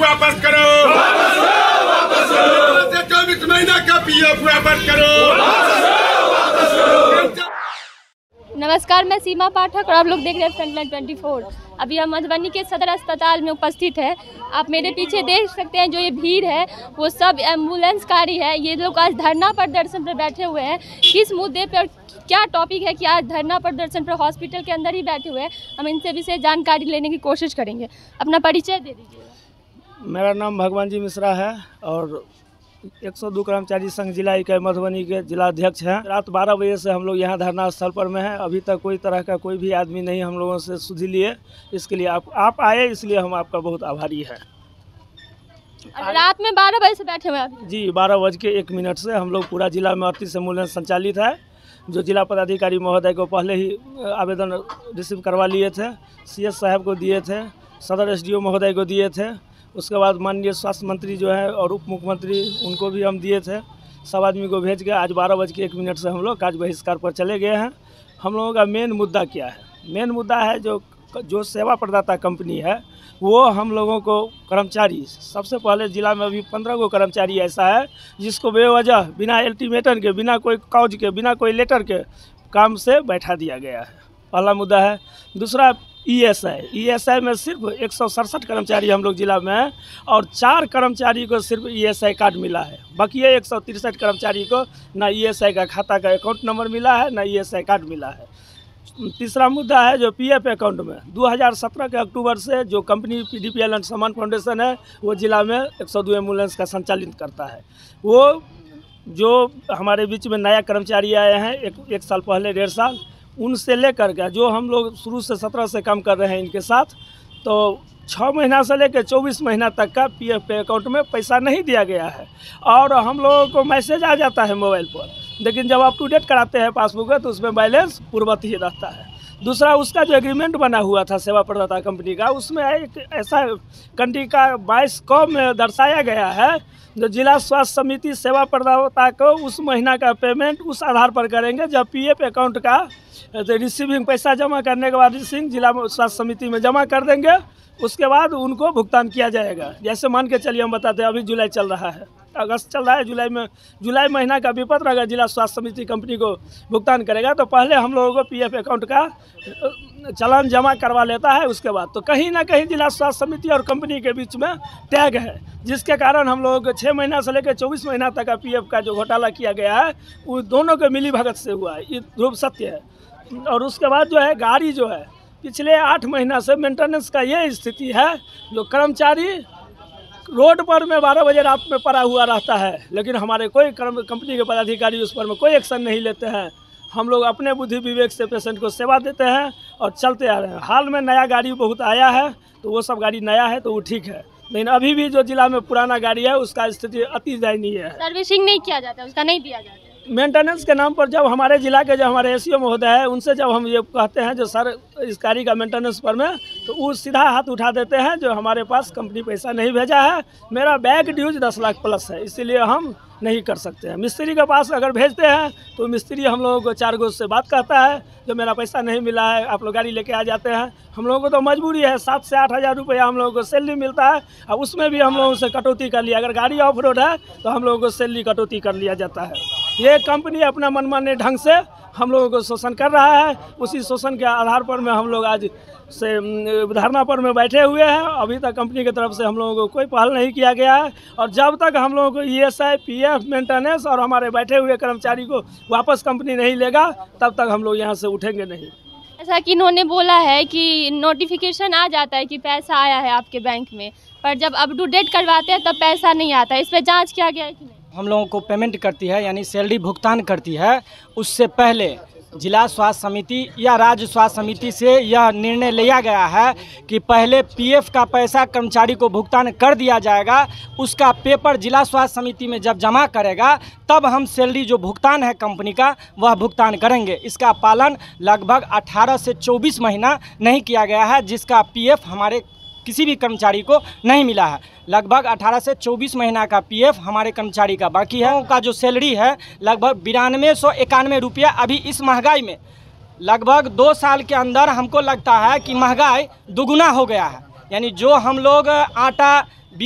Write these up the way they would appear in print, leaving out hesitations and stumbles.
वापस करो, 24 महीना का पीएफ वापस करो। नमस्कार, मैं सीमा पाठक और आप लोग देख रहे हैं फ्रंटलाइन 24। अभी हम मधुबनी के सदर अस्पताल में उपस्थित है। आप मेरे पीछे देख सकते हैं जो ये भीड़ है वो सब एम्बुलेंसकारी है। ये लोग आज धरना प्रदर्शन पर बैठे हुए हैं। किस मुद्दे पर, क्या टॉपिक है कि आज धरना प्रदर्शन पर हॉस्पिटल के अंदर ही बैठे हुए हैं, हम इनसे विशेष जानकारी लेने की कोशिश करेंगे। अपना परिचय दे दीजिए। मेरा नाम भगवान जी मिश्रा है और 102 कर्मचारी संघ जिला इकाई मधुबनी के जिला अध्यक्ष हैं। रात 12 बजे से हम लोग यहाँ धरना स्थल पर में हैं। अभी तक कोई तरह का कोई भी आदमी नहीं हम लोगों से सुधि लिए। इसके लिए आप आए, इसलिए हम आपका बहुत आभारी हैं। रात में 12 बजे से बैठे हुए हैं जी, 12:01 से हम लोग पूरा जिला में 38 एम्बुलेंस संचालित है। जो जिला पदाधिकारी महोदय को पहले ही आवेदन रिसीव करवा लिए थे, CS साहब को दिए थे, सदर SDO महोदय को दिए थे। उसके बाद माननीय स्वास्थ्य मंत्री जो है और उप मुख्यमंत्री उनको भी हम दिए थे। सब आदमी को भेज के आज 12:01 से हम लोग कार्य बहिष्कार पर चले गए हैं। हम लोगों का मेन मुद्दा क्या है? मेन मुद्दा है जो सेवा प्रदाता कंपनी है वो हम लोगों को कर्मचारी, सबसे पहले जिला में अभी 15 गो कर्मचारी ऐसा है जिसको बेवजह बिना अल्टीमेटम के, बिना कोई काउज के, बिना कोई लेटर के काम से बैठा दिया गया है। पहला मुद्दा है। दूसरा ESI में सिर्फ 167 कर्मचारी हम लोग जिला में हैं और 4 कर्मचारी को सिर्फ ESI कार्ड मिला है। बाकी 163 कर्मचारी को ना ESI का खाता का अकाउंट नंबर मिला है, ना ESI कार्ड मिला है। तीसरा मुद्दा है जो PF अकाउंट में 2017 के अक्टूबर से जो कंपनी PDPL एंड समान फाउंडेशन है वो जिला में 102 एम्बुलेंस का संचालित करता है। वो जो हमारे बीच में नया कर्मचारी आए हैं एक साल पहले, 1.5 साल, उनसे लेकर के जो हम लोग शुरू से 17 से काम कर रहे हैं इनके साथ, तो 6 महीना से लेकर 24 महीना तक का PF अकाउंट में पैसा नहीं दिया गया है। और हम लोगों को मैसेज आ जाता है मोबाइल पर, लेकिन जब अप टू डेट कराते हैं पासबुक है तो उसमें बैलेंस पूर्ववत ही रहता है। दूसरा, उसका जो एग्रीमेंट बना हुआ था सेवा प्रदाता कंपनी का, उसमें एक ऐसा कंट्री का 22 में दर्शाया गया है जो जिला स्वास्थ्य समिति सेवा प्रदाता को उस महीना का पेमेंट उस आधार पर करेंगे जब PF अकाउंट का रिसीविंग पैसा जमा करने के बाद रिसीविंग जिला स्वास्थ्य समिति में जमा कर देंगे। उसके बाद उनको भुगतान किया जाएगा। जैसे मान के चलिए हम बताते हैं, अभी जुलाई चल रहा है, अगस्त चल रहा है, जुलाई महीना का विपत्र अगर जिला स्वास्थ्य समिति कंपनी को भुगतान करेगा तो पहले हम लोगों को PF अकाउंट का चालान जमा करवा लेता है। उसके बाद तो कहीं ना कहीं जिला स्वास्थ्य समिति और कंपनी के बीच में टैग है, जिसके कारण हम लोगों को 6 महीना से लेकर 24 महीना तक का PF का जो घोटाला किया गया है वो दोनों के मिली भगत से हुआ है। ये ध्रुव सत्य है। और उसके बाद जो है गाड़ी जो है पिछले 8 महीना से मेंटेनेंस का ये स्थिति है, जो कर्मचारी रोड पर में 12 बजे रात में पड़ा हुआ रहता है, लेकिन हमारे कोई कंपनी के पदाधिकारी उस पर में कोई एक्शन नहीं लेते हैं। हम लोग अपने बुद्धि विवेक से पेशेंट को सेवा देते हैं और चलते आ रहे हैं। हाल में नया गाड़ी बहुत आया है तो वो सब गाड़ी नया है तो वो ठीक है, लेकिन अभी भी जो जिला में पुराना गाड़ी है उसका स्थिति अति दयनीय है। सर्विसिंग नहीं किया जाता, उसका नहीं दिया जाता। मेंटेनेंस के नाम पर जब हमारे जिला के जो हमारे SDO महोदय है उनसे जब हम ये कहते हैं जो सर इस गाड़ी का मेंटेनेंस पर में, तो वो सीधा हाथ उठा देते हैं जो हमारे पास कंपनी पैसा नहीं भेजा है, मेरा बैक ड्यूज 10 लाख प्लस है, इसीलिए हम नहीं कर सकते हैं। मिस्त्री के पास अगर भेजते हैं तो मिस्त्री हम लोगों को 4 गो से बात कहता है जो मेरा पैसा नहीं मिला है, आप लोग गाड़ी लेके आ जाते हैं। हम लोगों को तो मजबूरी है, 7 से 8 हज़ार रुपया हम लोगों को सैलरी मिलता है और उसमें भी हम लोगों से कटौती कर लिया। अगर गाड़ी ऑफ रोड है तो हम लोगों को सैलरी कटौती कर लिया जाता है। ये कंपनी अपना मनमाने ढंग से हम लोगों को शोषण कर रहा है। उसी शोषण के आधार पर में हम लोग आज से धरना पर में बैठे हुए हैं। अभी तक कंपनी की तरफ से हम लोगों को कोई पहल नहीं किया गया है और जब तक हम लोगों को ESI, PF, मेंटेनेंस और हमारे बैठे हुए कर्मचारी को वापस कंपनी नहीं लेगा तब तक हम लोग यहाँ से उठेंगे नहीं। ऐसा कि इन्होंने बोला है कि नोटिफिकेशन आ जाता है कि पैसा आया है आपके बैंक में, पर जब अप टू डेट करवाते हैं तब पैसा नहीं आता। इस पर जाँच किया गया है कि नहीं? हम लोगों को पेमेंट करती है यानी सैलरी भुगतान करती है, उससे पहले जिला स्वास्थ्य समिति या राज्य स्वास्थ्य समिति से यह निर्णय लिया गया है कि पहले PF का पैसा कर्मचारी को भुगतान कर दिया जाएगा। उसका पेपर जिला स्वास्थ्य समिति में जब जमा करेगा तब हम सैलरी जो भुगतान है कंपनी का वह भुगतान करेंगे। इसका पालन लगभग 18 से 24 महीना नहीं किया गया है, जिसका PF हमारे किसी भी कर्मचारी को नहीं मिला है। लगभग 18 से 24 महीना का PF हमारे कर्मचारी का बाकी है। उनका जो सैलरी है लगभग 9291 रुपया अभी इस महंगाई में लगभग 2 साल के अंदर हमको लगता है कि महंगाई दुगुना हो गया है। यानी जो हम लोग आटा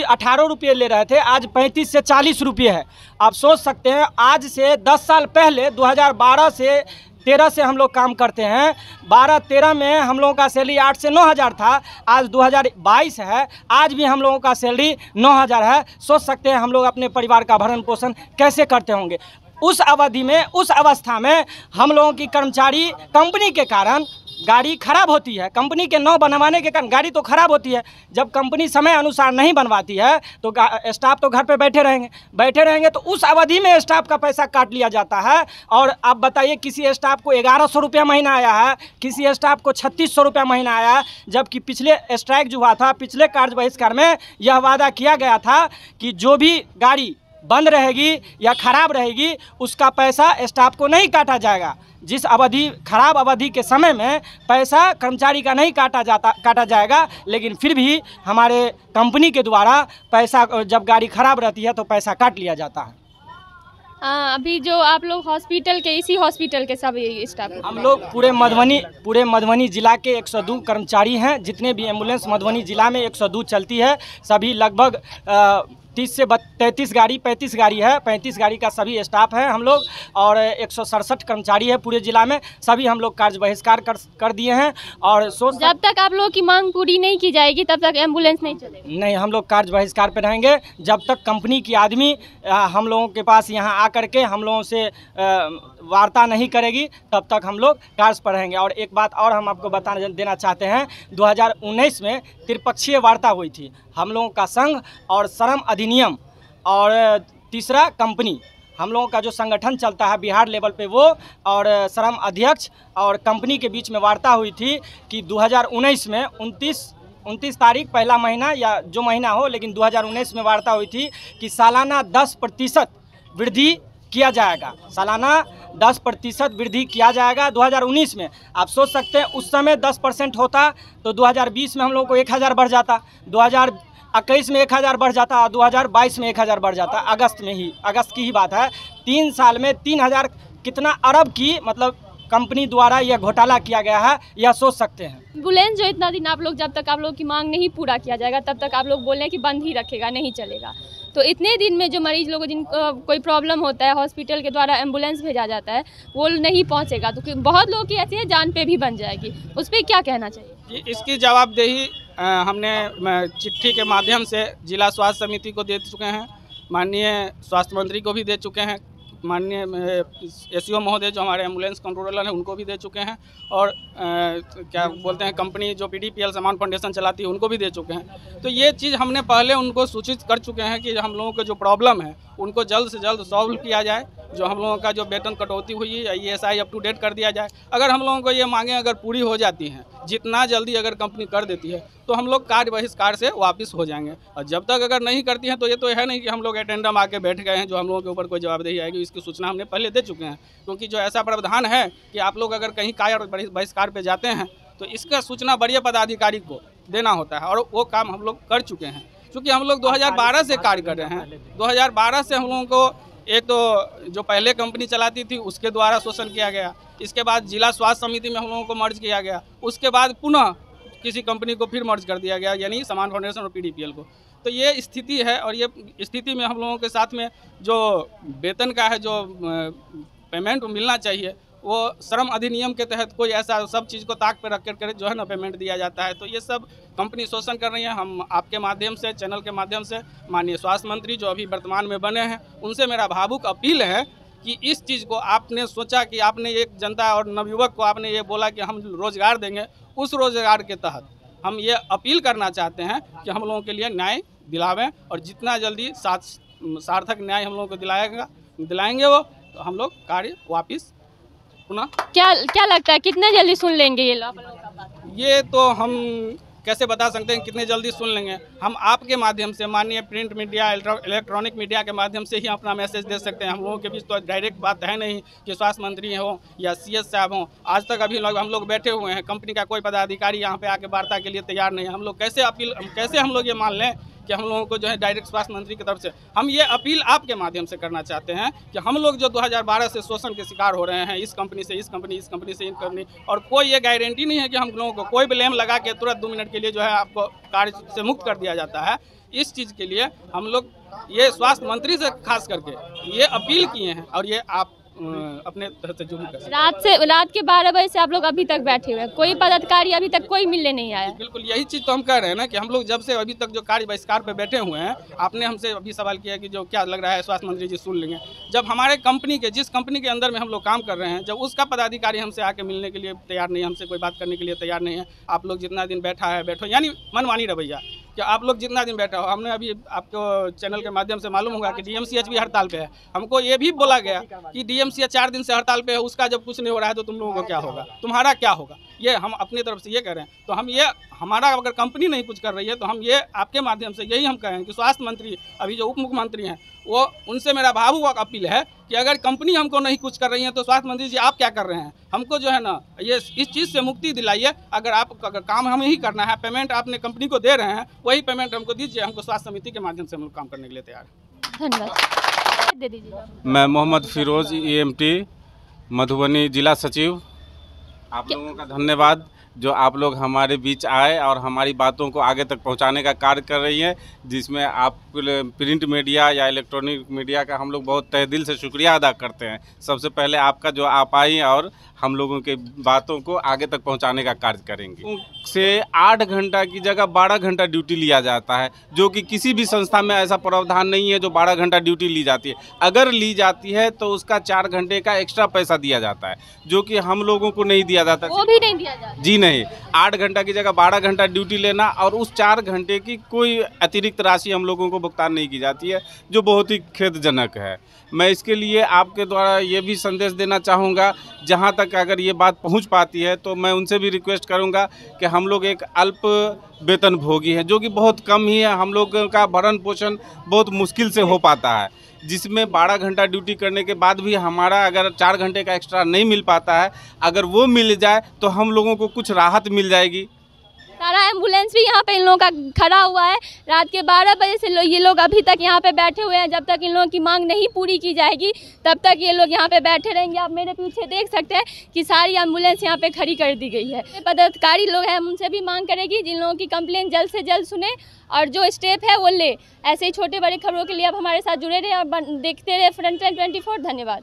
18 रुपये ले रहे थे, आज 35 से 40 रुपये है। आप सोच सकते हैं, आज से 10 साल पहले 2012 से 13 से हम लोग काम करते हैं। 12-13 में हम लोगों का सैलरी 8 से 9 हज़ार था, आज 2022 है, आज भी हम लोगों का सैलरी 9 हज़ार है। सोच सकते हैं हम लोग अपने परिवार का भरण पोषण कैसे करते होंगे। उस अवधि में, उस अवस्था में हम लोगों की कर्मचारी कंपनी के कारण गाड़ी खराब होती है, कंपनी के न बनवाने के कारण गाड़ी तो खराब होती है। जब कंपनी समय अनुसार नहीं बनवाती है तो स्टाफ तो घर पे बैठे रहेंगे तो उस अवधि में स्टाफ का पैसा काट लिया जाता है। और आप बताइए, किसी स्टाफ को 1100 रुपया महीना आया है, किसी स्टाफ को 3600 रुपया महीना आया है, जबकि पिछले स्ट्राइक जो हुआ था, पिछले कार्य बहिष्कार में यह वादा किया गया था कि जो भी गाड़ी बंद रहेगी या खराब रहेगी उसका पैसा स्टाफ को नहीं काटा जाएगा। जिस अवधि, खराब अवधि के समय में पैसा कर्मचारी का नहीं काटा जाएगा, लेकिन फिर भी हमारे कंपनी के द्वारा पैसा, जब गाड़ी खराब रहती है तो पैसा काट लिया जाता है। अभी जो आप लोग हॉस्पिटल के, इसी हॉस्पिटल के सब स्टाफ, हम लोग पूरे मधुबनी जिला के 102 कर्मचारी हैं। जितने भी एम्बुलेंस मधुबनी जिला में 102 चलती है, सभी लगभग 30 से 35 गाड़ी है, 35 गाड़ी का सभी स्टाफ है हम लोग, और 167 कर्मचारी है पूरे जिला में। सभी हम लोग कार्य बहिष्कार कर दिए हैं। और जब तक आप लोगों की मांग पूरी नहीं की जाएगी तब तक एम्बुलेंस नहीं चलेगी। नहीं, हम लोग कार्य बहिष्कार पे रहेंगे जब तक कंपनी की आदमी हम लोगों के पास यहाँ आकर के हम लोगों से वार्ता नहीं करेगी, तब तक हम लोग कार्य पर रहेंगे। और एक बात और हम आपको बता देना चाहते हैं, 2019 में त्रिपक्षीय वार्ता हुई थी हम लोगों का संघ और श्रम अधिनियम, और तीसरा कंपनी, हम लोगों का जो संगठन चलता है बिहार लेवल पे वो, और श्रम अध्यक्ष और कंपनी के बीच में वार्ता हुई थी कि 2019 में 29 तारीख पहला महीना या जो महीना हो, लेकिन 2019 में वार्ता हुई थी कि सालाना 10% वृद्धि किया जाएगा, सालाना 10% वृद्धि किया जाएगा 2019 में। आप सोच सकते हैं उस समय 10% होता तो 2020 में हम लोग को 1000 बढ़ जाता, 2021 में 1000 बढ़ जाता और 2022 में 1000 बढ़ जाता। अगस्त की ही बात है। 3 साल में 3000 कितना अरब की, मतलब कंपनी द्वारा यह घोटाला किया गया है, यह सोच सकते हैं। एम्बुलेंस जो इतना दिन आप लोग, जब तक आप लोग की मांग नहीं पूरा किया जाएगा तब तक आप लोग बोल रहे हैं कि बंद ही रखेगा, नहीं चलेगा। तो इतने दिन में जो मरीज लोगों जिनको कोई प्रॉब्लम होता है, हॉस्पिटल के द्वारा एम्बुलेंस भेजा जाता है, वो नहीं पहुंचेगा, तो बहुत लोगों की ऐसी है जान पे भी बन जाएगी। उस पर क्या कहना चाहिए? इसकी जवाबदेही हमने चिट्ठी के माध्यम से जिला स्वास्थ्य समिति को दे चुके हैं, माननीय स्वास्थ्य मंत्री को भी दे चुके हैं, माननीय एसईओ महोदय जो हमारे एम्बुलेंस कंट्रोलर हैं उनको भी दे चुके हैं, और क्या बोलते हैं कंपनी जो पीडीपीएल सामान फाउंडेशन चलाती है उनको भी दे चुके हैं। तो ये चीज़ हमने पहले उनको सूचित कर चुके हैं कि हम लोगों के जो प्रॉब्लम है उनको जल्द से जल्द सॉल्व किया जाए। जो हम लोगों का जो वेतन कटौती हुई है, ESI अप टू डेट कर दिया जाए। अगर हम लोगों को ये मांगें अगर पूरी हो जाती हैं, जितना जल्दी अगर कंपनी कर देती है, तो हम लोग कार्य बहिष्कार से वापस हो जाएंगे। और जब तक अगर नहीं करती हैं तो ये तो है नहीं कि हम लोग अटेंडम आके बैठ गए हैं, जो हम लोगों के ऊपर कोई जवाबदेही आएगी। इसकी सूचना हमने पहले दे चुके हैं, क्योंकि जो ऐसा प्रावधान है कि आप लोग अगर कहीं कार्य बहिष्कार पे जाते हैं तो इसका सूचना वरीय पदाधिकारी को देना होता है, और वो काम हम लोग कर चुके हैं। क्योंकि हम लोग 2012 से कार्य कर रहे हैं, 2012 से हम लोगों को एक तो जो पहले कंपनी चलाती थी उसके द्वारा शोषण किया गया, इसके बाद जिला स्वास्थ्य समिति में हम लोगों को मर्ज किया गया, उसके बाद पुनः किसी कंपनी को फिर मर्ज कर दिया गया, यानी सामान फाउंडेशन और पीडीपीएल को। तो ये स्थिति है, और ये स्थिति में हम लोगों के साथ में जो वेतन का है, जो पेमेंट मिलना चाहिए, वो श्रम अधिनियम के तहत कोई ऐसा सब चीज़ को ताक पे रख कर जो है ना पेमेंट दिया जाता है। तो ये सब कंपनी शोषण कर रही है। हम आपके माध्यम से, चैनल के माध्यम से माननीय स्वास्थ्य मंत्री जो अभी वर्तमान में बने हैं, उनसे मेरा भावुक अपील है कि इस चीज़ को आपने सोचा कि आपने एक जनता और नवयुवक को आपने ये बोला कि हम रोज़गार देंगे, उस रोज़गार के तहत हम ये अपील करना चाहते हैं कि हम लोगों के लिए न्याय दिलावें, और जितना जल्दी सार्थक न्याय हम लोगों को दिलाएंगे वो, तो हम लोग कार्य वापस पुनः। क्या लगता है कितने जल्दी सुन लेंगे ये लोग? ये तो हम कैसे बता सकते हैं कितने जल्दी सुन लेंगे। हम आपके माध्यम से, माननीय प्रिंट मीडिया, इलेक्ट्रॉनिक मीडिया के माध्यम से ही अपना मैसेज दे सकते हैं। हम लोगों के बीच तो डायरेक्ट बात है नहीं कि स्वास्थ्य मंत्री हो या CS साहब हों। आज तक अभी हम लोग बैठे हुए हैं, कंपनी का कोई पदाधिकारी यहाँ पे आके वार्ता के लिए तैयार नहीं है। हम लोग कैसे हम लोग ये मान लें कि हम लोगों को जो है डायरेक्ट स्वास्थ्य मंत्री की तरफ से हम ये अपील आपके माध्यम से करना चाहते हैं कि हम लोग जो 2012 से शोषण के शिकार हो रहे हैं, इस कंपनी से इस कंपनी, इस कंपनी से इन कंपनी, और कोई ये गारंटी नहीं है कि हम लोगों को कोई ब्लेम लगा के तुरंत 2 मिनट के लिए जो है आपको कार्य से मुक्त कर दिया जाता है। इस चीज़ के लिए हम लोग ये स्वास्थ्य मंत्री से खास करके ये अपील किए हैं, और ये आप अपने तरह से जो भी कर सकते हैं। रात के 12 बजे से आप लोग अभी तक बैठे हुए हैं, कोई पदाधिकारी अभी तक कोई मिलने नहीं आया। बिल्कुल यही चीज़ तो हम कह रहे हैं ना कि हम लोग जब से अभी तक जो कार्य बहिष्कार पे बैठे हुए हैं, आपने हमसे अभी सवाल किया कि जो क्या लग रहा है स्वास्थ्य मंत्री जी सुन लेंगे। जब हमारे कंपनी के जिस कंपनी के अंदर में हम लोग काम कर रहे हैं, जब उसका पदाधिकारी हमसे आके मिलने के लिए तैयार नहीं है, हमसे कोई बात करने के लिए तैयार नहीं है, आप लोग जितना दिन बैठा है बैठो, यानी मनमानी रवैया कि आप लोग जितना दिन बैठा हो। हमने अभी आपको चैनल के माध्यम से मालूम होगा कि डीएमसीएच भी हड़ताल पे है। हमको ये भी बोला गया कि डीएमसीएच 4 दिन से हड़ताल पे है, उसका जब कुछ नहीं हो रहा है तो तुम लोगों को क्या होगा, तुम्हारा क्या होगा। ये हम अपनी तरफ से ये कह रहे हैं। तो हम ये हमारा अगर कंपनी नहीं कुछ कर रही है तो हम ये आपके माध्यम से यही हम कहें कि स्वास्थ्य मंत्री अभी जो उप मुख्यमंत्री हैं, वो उनसे मेरा भावुक अपील है कि अगर कंपनी हमको नहीं कुछ कर रही है तो स्वास्थ्य मंत्री जी आप क्या कर रहे हैं, हमको जो है ना ये इस चीज़ से मुक्ति दिलाइए। अगर काम हमें ही करना है, पेमेंट आपने कंपनी को दे रहे हैं, वही पेमेंट हमको दीजिए। हमको स्वास्थ्य समिति के माध्यम से हम लोग काम करने के लिए तैयार हैं। धन्यवाद। दे दीजिए। मैं मोहम्मद फिरोज EMT मधुबनी जिला सचिव। आप लोगों का धन्यवाद जो आप लोग हमारे बीच आए और हमारी बातों को आगे तक पहुंचाने का कार्य कर रही हैं, जिसमें आप प्रिंट मीडिया या इलेक्ट्रॉनिक मीडिया का हम लोग बहुत तहे दिल से शुक्रिया अदा करते हैं। सबसे पहले आपका जो आप आई और हम लोगों के बातों को आगे तक पहुंचाने का कार्य करेंगे। से 8 घंटा की जगह 12 घंटा ड्यूटी लिया जाता है, जो कि किसी भी संस्था में ऐसा प्रावधान नहीं है जो 12 घंटा ड्यूटी ली जाती है। अगर ली जाती है तो उसका 4 घंटे का एक्स्ट्रा पैसा दिया जाता है, जो कि हम लोगों को नहीं दिया जाता। वो भी नहीं दिया जाता जी नहीं, 8 घंटा की जगह 12 घंटा ड्यूटी लेना और उस 4 घंटे की कोई अतिरिक्त राशि हम लोगों को भुगतान नहीं की जाती है, जो बहुत ही खेदजनक है। मैं इसके लिए आपके द्वारा ये भी संदेश देना चाहूँगा, जहाँ तक अगर ये बात पहुँच पाती है तो मैं उनसे भी रिक्वेस्ट करूँगा कि हम लोग एक अल्प वेतन भोगी हैं, जो कि बहुत कम ही है। हम लोग का भरण पोषण बहुत मुश्किल से हो पाता है, जिसमें 12 घंटा ड्यूटी करने के बाद भी हमारा अगर 4 घंटे का एक्स्ट्रा नहीं मिल पाता है, अगर वो मिल जाए तो हम लोगों को कुछ राहत मिल जाएगी। सारा एम्बुलेंस भी यहाँ पे इन लोगों का खड़ा हुआ है। रात के 12 बजे से ये लोग अभी तक यहाँ पे बैठे हुए हैं। जब तक इन लोगों की मांग नहीं पूरी की जाएगी तब तक ये लोग यहाँ पे बैठे रहेंगे। आप मेरे पीछे देख सकते हैं कि सारी एम्बुलेंस यहाँ पे खड़ी कर दी गई है। पदाधिकारी लोग हैं, उनसे भी मांग करेगी जिन लोगों की कंप्लेंट जल्द से जल्द सुने और जो स्टेप है वो ले। ऐसे ही छोटे बड़े खबरों के लिए आप हमारे साथ जुड़े रहे और देखते रहे फ्रंटलाइन 24। धन्यवाद।